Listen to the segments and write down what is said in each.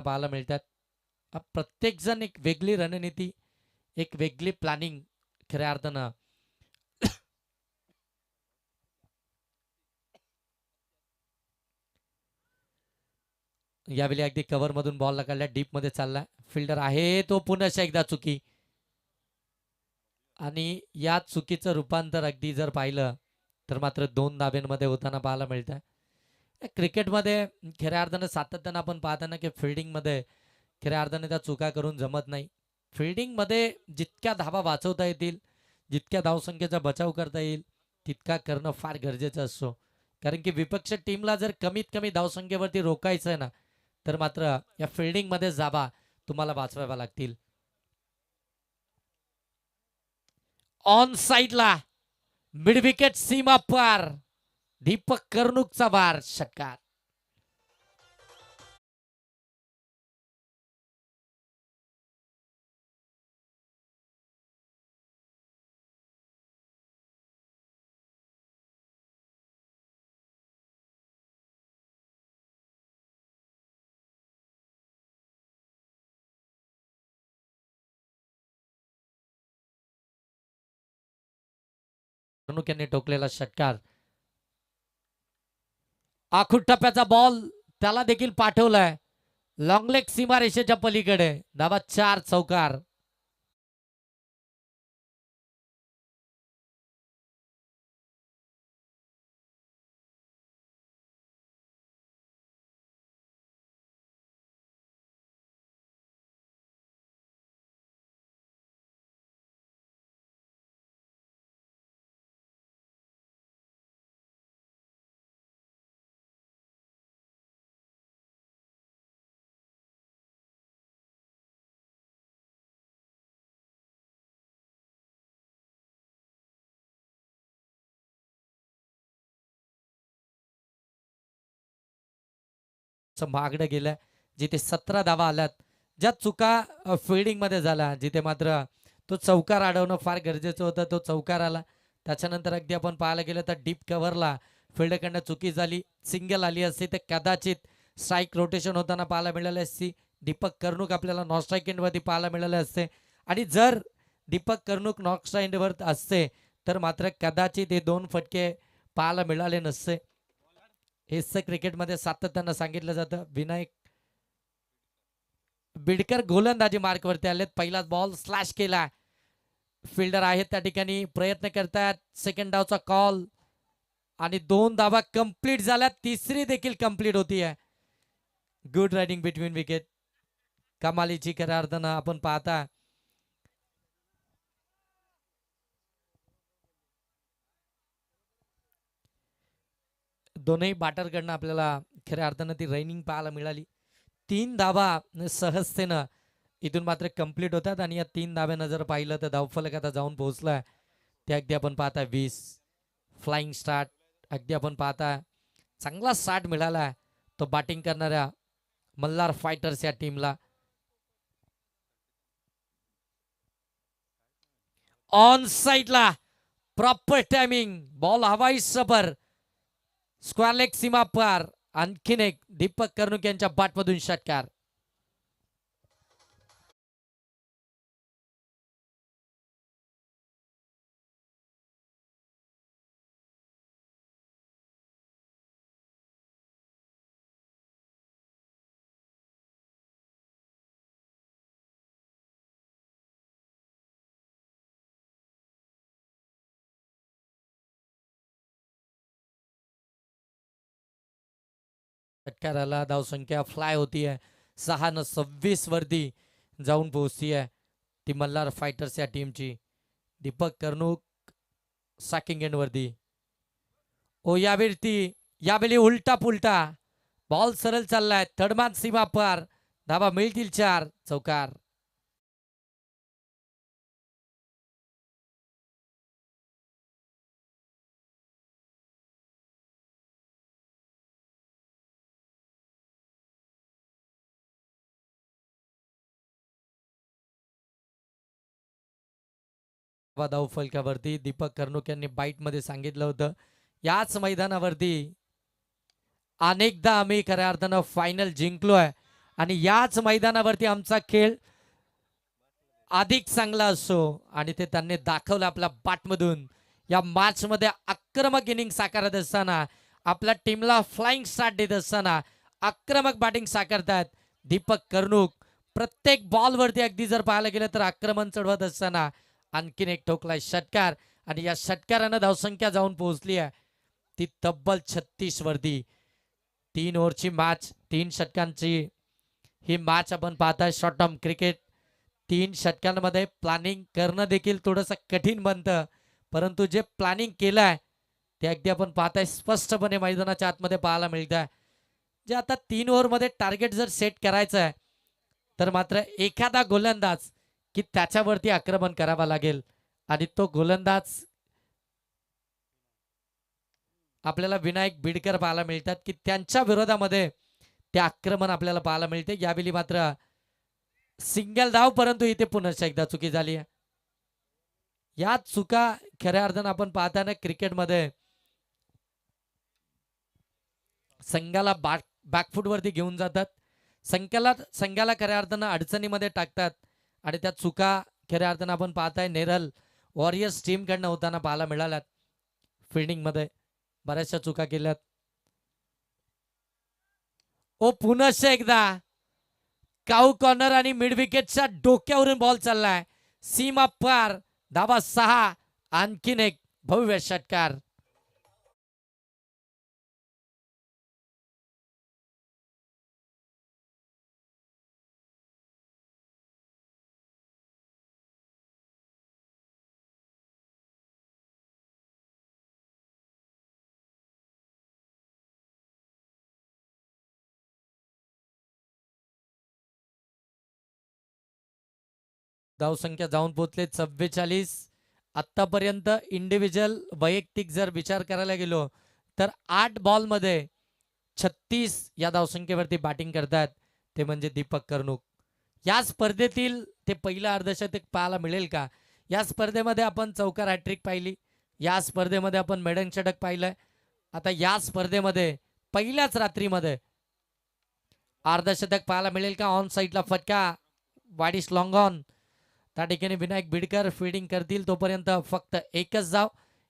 पाहायला मिळतात। प्रत्येक जण एक वेगळी रणनीती, एक वेगळी प्लॅनिंग खऱ्या अर्थानं यावेळी अगदी कव्हर मधून बॉल काढला, डीप मध्ये चालला, फिल्डर आहे तो पुन्हा एकदा चुकी। आणि या चुकीचं रूपांतर अगदी जर पाहिलं तर मात्र 2 धाब्यांमध्ये होताना पाहायला मिळतं। क्रिकेटमध्ये खऱ्या अर्थानं सातत्यानं आपण पाहताना की फिल्डिंगमध्ये खऱ्या अर्थाने त्या चुका करून जमत नाही। फिल्डिंगमध्ये जितक्या धावा वाचवता येतील, जितक्या धावसंख्येचा बचाव करता येईल तितका करणं फार गरजेचं असतो। कारण की विपक्ष टीमला जर कमीत कमी धावसंख्येवरती रोखायचं आहे ना, तर मात्र या फिल्डिंगमध्ये जाबा तुम्हाला वाचवाव्या लागतील। ऑन साइडला मिड विकेट सीमा पार दीपक कर्णुकचा बार षटकार। कर्णुक यांनी टोकलेला षटकार, आखूड टप्प्याचा बॉल त्याला देखील पाठवलाय लॉंग लेग सीमारेषेच्या पलीकडे। धावा 4 चौकार। मागडं गेलं जिथे 17 धावा आल्यात, ज्या चुका फिल्डिंग मध्ये झाल्या, जिथे मात्र तो चौकार अडवणं फार गरजेचं होतं, तो चौकार आला। त्याच्यानंतर अगदी आपण पाहायला गेलं तर डीप कव्हरला फिल्डकडनं चुकी झाली, सिंगल आली असती तर कदाचित स्ट्राईक रोटेशन होताना पाहायला मिळाली असती। दीपक कर्णुक आपल्याला नॉन स्ट्राईक एंडवरती पाहायला मिळाले असते, आणि जर दीपक कर्णुक नॉन स्ट्राईक एंडवर असते तर मात्र कदाचित हे 2 फटके पाहायला मिळाले नसते। हेच क्रिकेटमध्ये सातत्यानं सांगितलं जातं। विनायक बिडकर गोलंदाजी मार्कवरती आलेत। पहिलाच बॉल स्लॅश केला, फिल्डर आहेत त्या ठिकाणी प्रयत्न करतात, सेकंड डावचा कॉल, आणि 2 धावा कंप्लीट झाल्या, तिसरी देखील कंप्लीट होतीये। गुड रायडिंग बिटवीन विकेट, कमालीची खऱ्या अर्थानं आपण पाहता दोनही बॅटरकडनं आपल्याला खऱ्या अर्थानं ती रनिंग पाहायला मिळाली। 3 धावा सहजतेनं इथून मात्र कंप्लीट होतात, आणि या 3 धाव्यानं जर पाहिलं तर धावफलक आता जाऊन पोहोचलाय ते अगदी आपण पाहता 20 फ्लाइंग स्टार्ट। अगदी आपण पाहता चांगला स्टार्ट मिळाला तो बॅटिंग करणाऱ्या मल्हार फायटर्स या टीमला। ऑन साइडला प्रॉपर टायमिंग, बॉल हवाई सबर, स्क्वेअर लेग सीमा पार, आणखीन एक दीपक कर्णुक यांच्या बॅटमधून षटकार। षटकाराला धावसंख्या फ्लाय होतीये, 6 न 26 वरती जाऊन पोहोचतीये ती मल्हार फायटर्स या टीमची। दीपक कर्णुक सॅकिंग एंड वरती, ओ यावेळी उलटा पुलटा बॉल सरळ चाललाय, थर्डमॅन सीमा पार, धावा मिळतील 4 चौकार। धाव फलकावरती दीपक कर्णुक यांनी बाईट मध्ये सांगितलं होतं, याच मैदानावरती अनेकदा आम्ही खऱ्या अर्थानं फायनल जिंकलोय, आणि याच मैदानावरती आमचा खेळ अधिक चांगला असो आणि ते त्यांनी दाखवलं आपल्या बॅटमधून. या मॅच मध्ये आक्रमक इनिंग साकारत असताना, आपल्या टीमला फ्लाइंग स्टार्ट देत असताना आक्रमक बॅटिंग साकारतात दीपक कर्णुक. प्रत्येक बॉलवरती अगदी जर पाहायला गेलं तर आक्रमण चढवत असताना आणखीन एक ठोकलाय षटकार आणि या षटकारानं धावसंख्या जाऊन पोहोचली आहे ती तब्बल 36 वरती. 3 ओव्हरची मॅच, 3 षटकांची ही मॅच आपण पाहताय. शॉर्ट टर्म क्रिकेट 3 षटकांमध्ये प्लॅनिंग करणं देखील थोडंसं कठीण बनतं, परंतु जे प्लॅनिंग केलंय ते अगदी आपण पाहताय स्पष्टपणे मैदानाच्या आतमध्ये पाहायला मिळत आहे. जे आता 3 ओव्हरमध्ये टार्गेट जर सेट करायचं आहे तर मात्र एखादा गोलंदाज की त्याच्यावरती आक्रमण करावा लागेल आणि तो गोलंदाज आपल्याला विनायक बिडकर पाहायला मिळतात की त्यांच्या विरोधामध्ये ते आक्रमण आपल्याला पाहायला मिळते. यावेळी मात्र सिंगल धाव, परंतु इथे पुन्हा एकदा चुकी झाली आहे. या चुका खऱ्या अर्थानं आपण पाहताना क्रिकेटमध्ये संघाला बॅकफूट वरती घेऊन जातात, संघाला खऱ्या अर्थानं अडचणीमध्ये टाकतात आणि त्या चुका खऱ्या अर्थानं आपण पाहताय नेरल वॉरियर्स टीम कडनं होताना पाहायला मिळाल्यात. फिल्डिंग मध्ये बऱ्याचशा चुका केल्यात. ओ पुन्हा एकदा काऊ कॉर्नर आणि मिड विकेटच्या डोक्यावरून बॉल चाललाय सीमा पार. धावा 6, आणखीन एक भव्य षटकार. धावसंख्या जाऊन पोहोचले 44. आतापर्यंत इंडिव्हिज्युअल वैयक्तिक जर विचार करायला गेलो तर 8 बॉलमध्ये 36 या धावसंख्येवरती बॅटिंग करतात ते म्हणजे दीपक कर्णुक. या स्पर्धेतील ते पहिलं अर्धशतक पाहायला मिळेल का? या स्पर्धेमध्ये आपण चौकार हॅट्रिक पाहिली, या स्पर्धेमध्ये आपण मेडन षटक पाहिलंय. आता या स्पर्धेमध्ये पहिल्याच रात्रीमध्ये अर्धशतक पाहायला मिळेल का? ऑन साईडला फटका, वाडिस लॉंग ऑन. त्या ठिकाणी विनायक बिडकर फिल्डिंग करतील तोपर्यंत फक्त एकच धाव.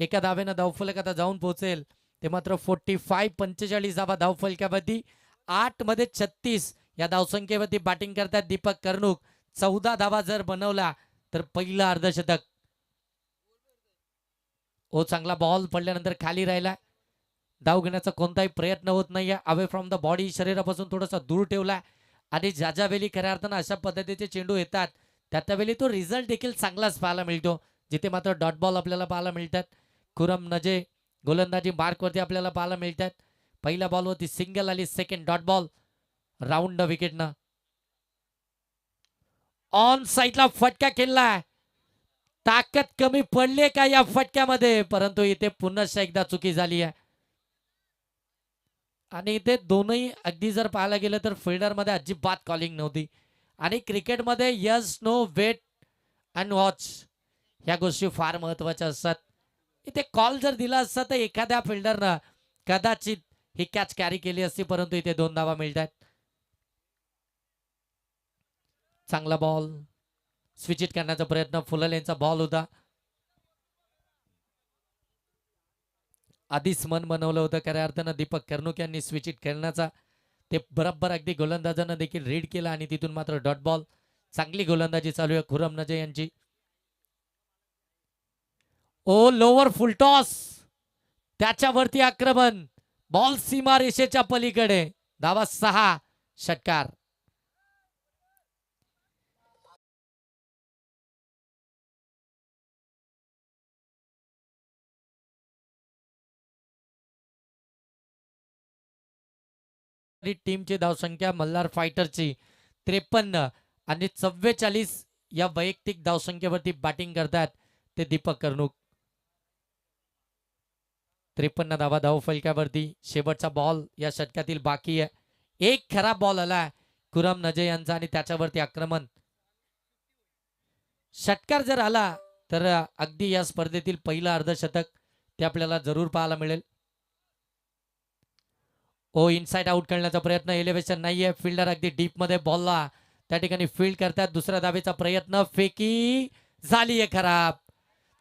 एका धावेनं धावफलक आता जाऊन पोहोचेल ते मात्र 45 धावा धावफलकावरती. 8 मध्ये 36 या धावसंख्येवरती बॅटिंग करतात दीपक कर्णुक. 14 धावा जर बनवला तर पहिला अर्धशतक. ओ चांगला बॉल पडल्यानंतर खाली राहिला, धाव घेण्याचा कोणताही प्रयत्न होत नाहीये. अवे फ्रॉम द बॉडी, शरीरापासून थोडासा दूर ठेवला आणि ज्या वेळी खऱ्या अर्थानं अशा पद्धतीचे चेंडू येतात त्यावेळी तो रिझल्ट देखील चांगलाच पाहायला मिळतो. जिथे मात्र डॉट बॉल आपल्याला पाहायला मिळतात. खुरम नजे गोलंदाजी मार्कवरती आपल्याला पाहायला मिळतात. पहिल्या बॉलवरती सिंगल आली, सेकंड डॉट बॉल राऊंड विकेटनं. ऑन साईडला फटका केलाय, ताकद कमी पडली का या फटक्यामध्ये? परंतु इथे पुन्हा एकदा चुकी झाली आहे आणि इथे दोनही अगदी जर पाहायला गेलं तर फिल्डर मध्ये अजिबात कॉलिंग नव्हती. आणि क्रिकेटमध्ये yes no wait and watch ह्या गोष्टी फार महत्वाच्या असतात. इथे कॉल जर दिला असता तर एखाद्या फिल्डरनं कदाचित ही कॅच कॅरी केली असती, परंतु इथे 2 धावा मिळतात. चांगला बॉल स्विच इट करण्याचा प्रयत्न, फुलल यांचा बॉल होता. आधीच मन बनवलं होतं खऱ्या अर्थानं दीपक कर्णुक यांनी स्विच इट खेळण्याचा. ते बरोबर अगदी गोलंदाजांना देखील रीड केला आणि तिथून मात्र डॉट बॉल. चांगली गोलंदाजी चालू आहे खुरम नजे यांची. ओ लोवर फुलटॉस, त्याच्यावरती आक्रमण, बॉल सीमा रेषेच्या पलीकडे. धावा 6, षटकार. टीमची धावसंख्या मल्हार फायटरची 53 आणि 44 या वैयक्तिक धावसंख्येवरती बॅटिंग करतात ते दीपक कर्णुक. 53 धावा धावफलकावरती. शेवटचा बॉल या षटकातील बाकी आहे. एक खराब बॉल आला खुरम नजे यांचा आणि त्याच्यावरती आक्रमण. षटकार जर आला तर अगदी या स्पर्धेतील पहिलं अर्धशतक ते आपल्याला जरूर पाहायला मिळेल. ओ इनसाइड आउट करण्याचा प्रयत्न, एलिव्हेशन नाहीये, फिल्डर अगदी डीप मध्ये बॉलला त्या ठिकाणी फील्ड करतात. दुसऱ्या धावेचा प्रयत्न, फेकी झालीये खराब.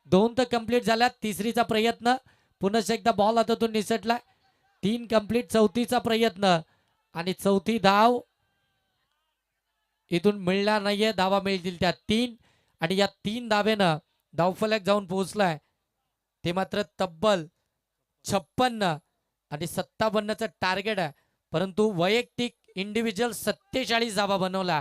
2 तर कंप्लीट झाल्यात, तिसरीचा प्रयत्न पुन्हा एकदा बॉल हातातून निसटला. 3 कंप्लीट, चौथीचा प्रयत्न आणि चौथी धाव इथून मिळणार नाहीये. धावा मिळतील त्या 3 आणि या 3 धावेनं धावफलक जाऊन पोहोचलाय ते मात्र तब्बल 56 आणि 57चं टार्गेट आहे. परंतु वैयक्तिक इंडिव्हिज्युअल 47 धावा बनवला.